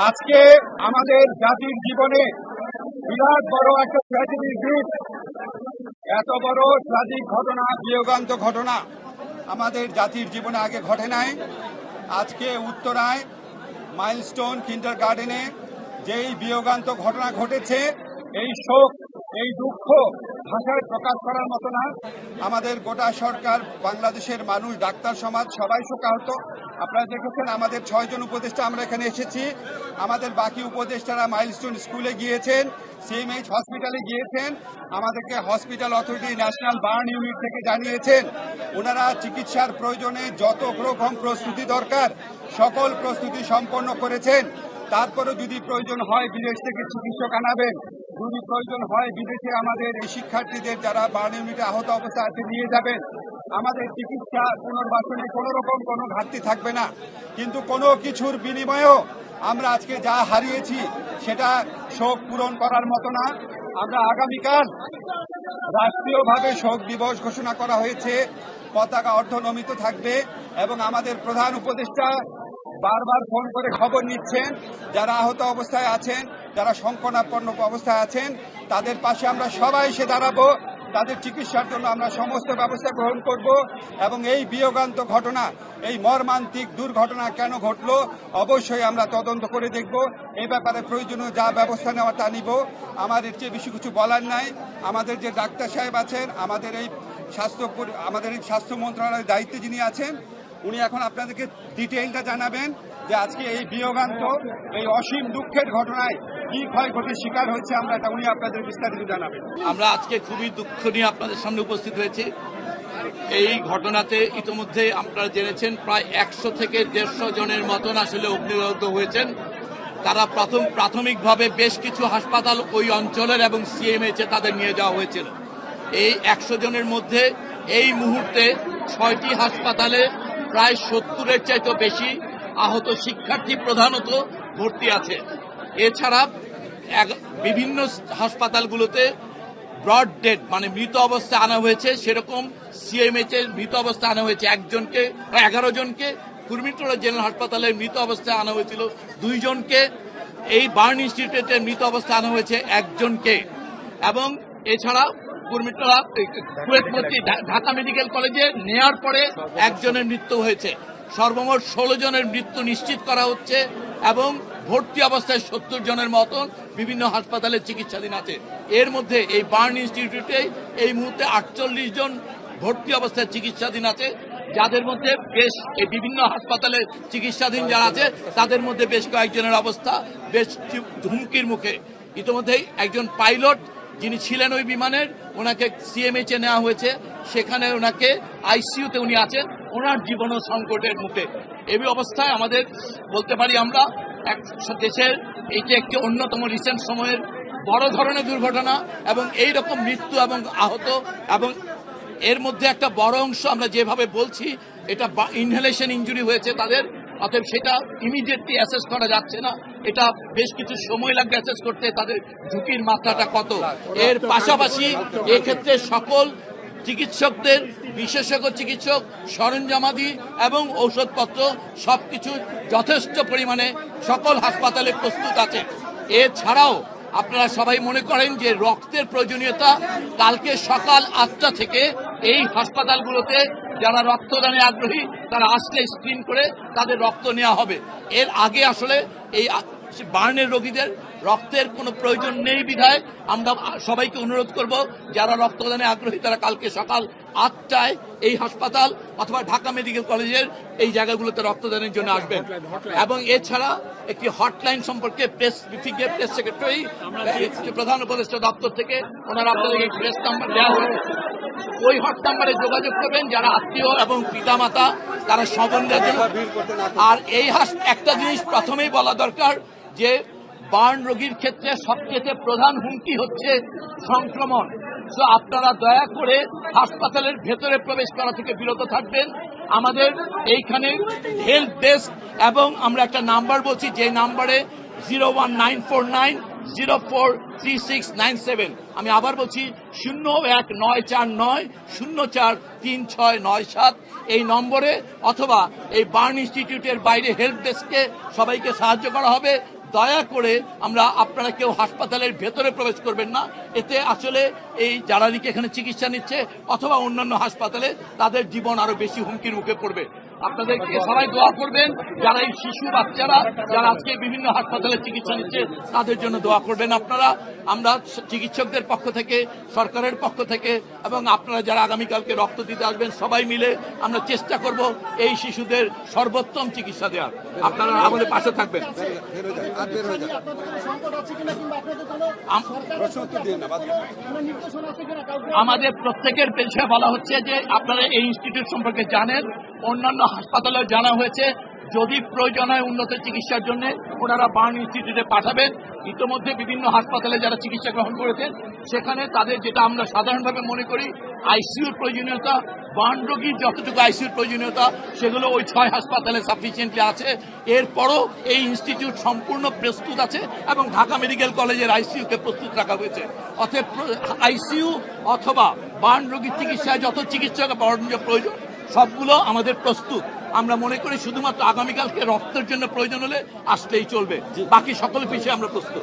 আজকে আমাদের জাতির জীবনে বিরাট বড় একটা ট্র্যাজেডির দিন। এত বড় ট্র্যাজিক ঘটনা, বিয়োগান্ত ঘটনা আমাদের জাতির জীবনে আগে ঘটে নাই। আজকে উত্তরায় মাইলস্টোন কিন্ডারগার্টেনে যেই বিয়োগান্ত ঘটনা ঘটেছে, এই শোক, এই দুঃখ ভাষায় প্রকাশ করার মতো না। আমাদের গোটা সরকার, বাংলাদেশের মানুষ, ডাক্তার সমাজ সবাই শোকাহত। আপনারা দেখেছেন আমাদের 6 জন উপদেষ্টা আমরা এখানে এসেছি। আমাদের বাকি উপদেষ্টারা মাইলস্টোন স্কুলে গিয়েছেন, সিএমএইচ হসপিটালে গিয়েছেন। আমাদেরকে hospital authority national burn unit থেকে জানিয়েছেন ওনারা চিকিৎসার প্রয়োজনে যত রকম প্রস্তুতি দরকার সকল প্রস্তুতি সম্পন্ন করেছেন। তারপরে যদি প্রয়োজন হয় বিদেশ থেকে চিকিৎসক আনাবেন, যদি প্রয়োজন হয় বিদেশে আমাদের এই শিক্ষার্থীদের যারা বার্ন ইউনিটে আহত অবস্থায় আছে নিয়ে যাবেন। আমাদের চিকিৎসা পুনর্বাসনে কোনো রকম কোনো ঘাটতি থাকবে না। কিন্তু কোনো কিছুর বিনিময়েও আমরা আজকে যা হারিয়েছি সেটা শোক পূরণ করার মতো না। আমরা আগামীকাল রাষ্ট্রীয়ভাবে শোক দিবস ঘোষণা করা হয়েছে, পতাকা অর্ধনমিত থাকবে এবং আমাদের প্রধান উপদেষ্টা বারবার ফোন করে খবর নিচ্ছেন যারা আহত অবস্থায় আছেন, যারা সংকটাপন্ন অবস্থায় আছেন, তাদের পাশে আমরা সবাই এসে দাঁড়াবো। তাদের চিকিৎসার জন্য আমরা সমস্ত ব্যবস্থা গ্রহণ করব এবং এই বিয়োগান্ত ঘটনা, এই মর্মান্তিক দুর্ঘটনা কেন ঘটলো অবশ্যই আমরা তদন্ত করে দেখব। এই ব্যাপারে প্রয়োজনীয় যা ব্যবস্থা নেওয়া তা নিব। আমার এর চেয়ে বেশি কিছু বলার নাই। আমাদের যে ডাক্তার সাহেব আছেন, আমাদের এই স্বাস্থ্য মন্ত্রণালয়ের দায়িত্বে যিনি আছেন, উনি এখন আপনাদেরকে ডিটেইলটা জানাবেন যে আজকে এই বিয়োগান্ত, এই অসীম দুঃখের ঘটনায় কি ক্ষয়ক্ষতির শিকার হয়েছে উনি আপনাদের বিস্তারিত জানাবেন। আমরা আজকে খুবই দুঃখ নিয়ে আপনাদের সামনে উপস্থিত হয়েছি। এই ঘটনাতে ইতিমধ্যে আপনারা জেনেছেন প্রায় 100 থেকে 150 জনের মতন আসলে অগ্নিদগ্ধ হয়েছেন। তারা প্রাথমিকভাবে বেশ কিছু হাসপাতাল ওই অঞ্চলের এবং সিএমএইচে তাদের নিয়ে যাওয়া হয়েছিল। এই 100 জনের মধ্যে এই মুহূর্তে 6টি হাসপাতালে প্রায় 70-এর চাইতে বেশি আহত শিক্ষার্থী প্রধানত ভর্তি আছে। এছাড়া বিভিন্ন হাসপাতালগুলোতে ব্রড ডেড মানে মৃত অবস্থায় আনা হয়েছে, সেরকম সিএমএইচ এর মৃত অবস্থায় আনা হয়েছে 11 জনকে। কুর্মিটোলা জেনারেল হাসপাতালে মৃত অবস্থায় আনা হয়েছিল 2 জনকে। এই বার্ন ইনস্টিটিউটের মৃত অবস্থায় আনা হয়েছে 1 জনকে। এবং এছাড়া কুর্মিটোলা কুয়েতমতি ঢাকা মেডিকেল কলেজে নেওয়ার পরে 1 জনের মৃত্যু হয়েছে। সর্বমোট 16 জনের মৃত্যু নিশ্চিত করা হচ্ছে এবং ভর্তি অবস্থায় 70 জনের মতন বিভিন্ন হাসপাতালে চিকিৎসাধীন আছে। এর মধ্যে এই বার্ন ইনস্টিটিউটে এই মুহূর্তে 48 জন ভর্তি অবস্থায় চিকিৎসাধীন আছে, যাদের মধ্যে এই বিভিন্ন হাসপাতালে চিকিৎসাধীন যারা আছে তাদের মধ্যে বেশ কয়েকজনের অবস্থা বেশ হুমকির মুখে। ইতিমধ্যেই একজন পাইলট যিনি ছিলেন ওই বিমানের, ওনাকে সিএমএইচে নেওয়া হয়েছে, সেখানে ওনাকে আইসিইউতে উনি আছেন, ওনার জীবনও সংকটের মুখে। এই অবস্থায় আমাদের বলতে পারি আমরা দেশের এইটা একটি অন্যতম রিসেন্ট সময়ের বড় ধরনের দুর্ঘটনা এবং এই রকম মৃত্যু এবং আহত, এবং এর মধ্যে একটা বড় অংশ আমরা যেভাবে বলছি এটা ইনহেলেশন ইনজুরি হয়েছে তাদের, অতএব সেটা ইমিডিয়েটলি অ্যাসেস করা যাচ্ছে না। এটা বেশ কিছু সময় লাগবে অ্যাসেস করতে, তাদের ঝুঁকির মাত্রাটা কত। এর পাশাপাশি এক্ষেত্রে সকল চিকিৎসকদের, বিশেষজ্ঞ চিকিৎসক, সরঞ্জামাদি এবং ঔষধপত্র সবকিছু যথেষ্ট পরিমাণে সকল হাসপাতালে প্রস্তুত আছে। এছাড়াও আপনারা সবাই মনে করেন যে রক্তের প্রয়োজনীয়তা, কালকে সকাল 8টা থেকে এই হাসপাতালগুলোতে যারা রক্তদানে আগ্রহী তারা আসলে স্ক্রিন করে তাদের রক্ত নেওয়া হবে। এর আগে আসলে এই বার্নের রোগীদের রক্তের কোনো প্রয়োজন নেই বিধায় আমরা সবাইকে অনুরোধ করব যারা রক্তদানে আগ্রহী তারা কালকে সকাল 8টায় এই হাসপাতাল অথবা ঢাকা মেডিকেল কলেজের এই জায়গাগুলোতে রক্তদানের জন্য আসবেন। এবং এছাড়া একটি হটলাইন সম্পর্কে প্রেস সেক্রেটারি প্রধান উপদেষ্টা দপ্তর থেকে ওনারা আপনাদেরকে প্রেস নাম্বার দেওয়া হয়েছে, ওই হট নাম্বারে যোগাযোগ করবেন যারা আত্মীয় এবং পিতামাতা তারা সম্বন্ধের জন্য। আর এই একটা জিনিস প্রথমেই বলা দরকার যে বার্ন রোগীর ক্ষেত্রে সবচেয়ে প্রধান হুমকি হচ্ছে সংক্রমণ। তো আপনারা দয়া করে হাসপাতালের ভেতরে প্রবেশ করা থেকে বিরত থাকবেন। আমাদের এইখানে হেল্প ডেস্ক এবং আমরা একটা নাম্বার বলছি যে নাম্বারে 01949 043697। আমি আবার বলছি 019490439697 এই নম্বরে, অথবা এই বার্ন ইনস্টিটিউটের বাইরে হেল্প ডেস্কে সবাইকে সাহায্য করা হবে। দয়া করে আপনারা কেউ হাসপাতালের ভেতরে প্রবেশ করবেন না। এতে আসলে এই যারা নাকি এখানে চিকিৎসা নিচ্ছে অথবা অন্যান্য হাসপাতালে তাদের জীবন আরো বেশি হুমকির মুখে পড়বে। আপনাদেরকে সবাই দোয়া করবেন, যারা এই শিশু বাচ্চারা যারা আজকে বিভিন্ন হাসপাতালে চিকিৎসা নিচ্ছে তাদের জন্য দোয়া করবেন আপনারা। আমরা চিকিৎসকদের পক্ষ থেকে, সরকারের পক্ষ থেকে এবং আপনারা যারা আগামীকালকে রক্ত দিতে আসবেন সবাই মিলে আমরা চেষ্টা করব এই শিশুদের সর্বোত্তম চিকিৎসা দেওয়ার। আপনারা আমাদের পাশে থাকবেন। আমাদের প্রত্যেকের পেশায় বলা হচ্ছে যে আপনারা এই ইনস্টিটিউট সম্পর্কে জানেন, অন্যান্য হাসপাতালেও জানা হয়েছে। যদি প্রয়োজন হয় উন্নত চিকিৎসার জন্য ওনারা বার্ন ইনস্টিটিউটে পাঠাবেন। ইতিমধ্যে বিভিন্ন হাসপাতালে যারা চিকিৎসা গ্রহণ করেছেন সেখানে তাদের, যেটা আমরা সাধারণভাবে মনে করি আইসিইউর প্রয়োজনীয়তা, বার্ন রোগীর যতটুকু আইসিইউর প্রয়োজনীয়তা সেগুলো ওই 6 হাসপাতালে সাফিসিয়েন্টলি আছে। এরপরও এই ইনস্টিটিউট সম্পূর্ণ প্রস্তুত আছে এবং ঢাকা মেডিকেল কলেজের আইসিইউকে প্রস্তুত রাখা হয়েছে। অতএব আইসিইউ অথবা বার্ন রোগীর চিকিৎসায় যত চিকিৎসক প্রয়োজন সবগুলো আমাদের প্রস্তুত। আমরা মনে করি শুধুমাত্র আগামীকালকে রক্তের জন্য প্রয়োজন হলে আসলেই চলবে, বাকি সকল বিষয়ে আমরা প্রস্তুত।